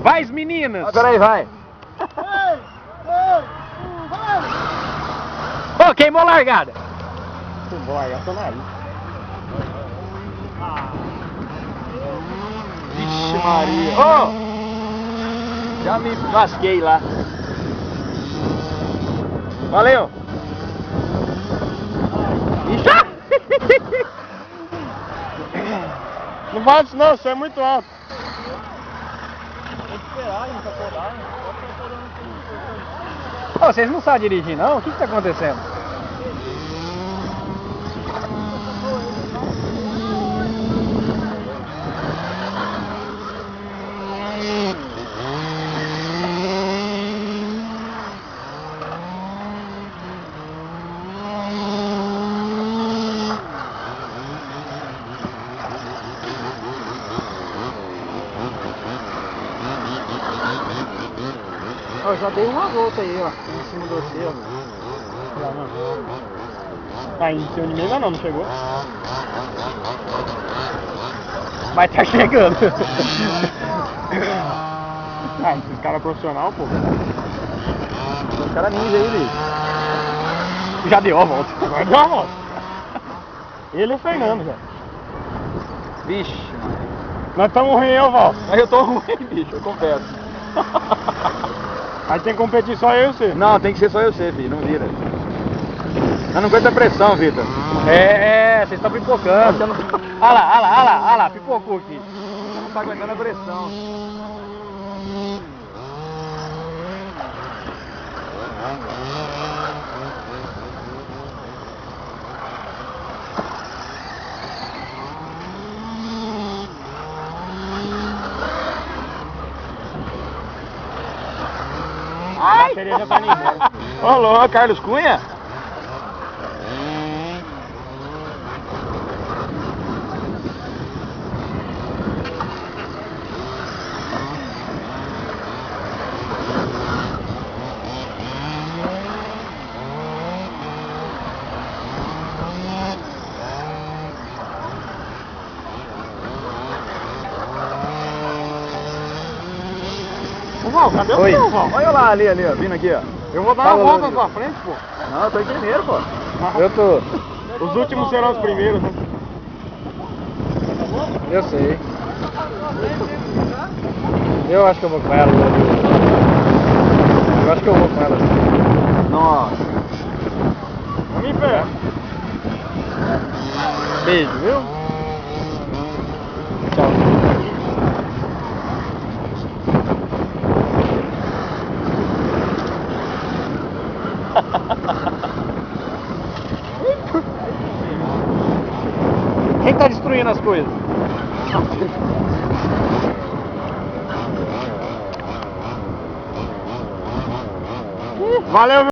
Vai, meninas! Peraí, vai. Ô, queimou a largada! Vou largar seu nariz. Vixe Maria. Ô! Já me lasquei lá. Valeu! Não faz isso não, você é muito alto. Tem que esperar, não capodar. Ô, vocês não sabem dirigir não? O que tá acontecendo? Eu já dei uma volta aí, ó, em cima de você, ó. Já não. Tá em cima de mim ainda não chegou. Mas tá chegando. Ah, esses caras profissional, pô. Os caras ninja aí, bicho. Já deu a volta. Agora deu uma volta. Ele e o Fernando já. Vixe, Nós estamos ruim, eu volto. mas eu tô ruim, bicho, eu confesso. Aí tem que competir só eu e você. Não, tem que ser só eu ser, filho, não vira. Mas não aguenta pressão, Vitor. Vocês estão pipocando. Olha lá, pipocou aqui. Não tá aguentando a pressão. A bateria já tá indo embora. Ô, louco, Carlos Cunha? Ô Val, cadê o Oi. seu, Val? Olha lá, ali, ó, vindo aqui, ó. Eu vou dar Fala, uma volta Lúcio. na sua frente, pô. Não, eu tô em primeiro, pô. Eu tô. Os últimos serão os primeiros, né? Eu sei. Eu acho que eu vou com ela. Eu acho que eu vou com ela. Nossa. Vamos em pé. Beijo, viu? Tchau. Quem tá destruindo as coisas? Valeu,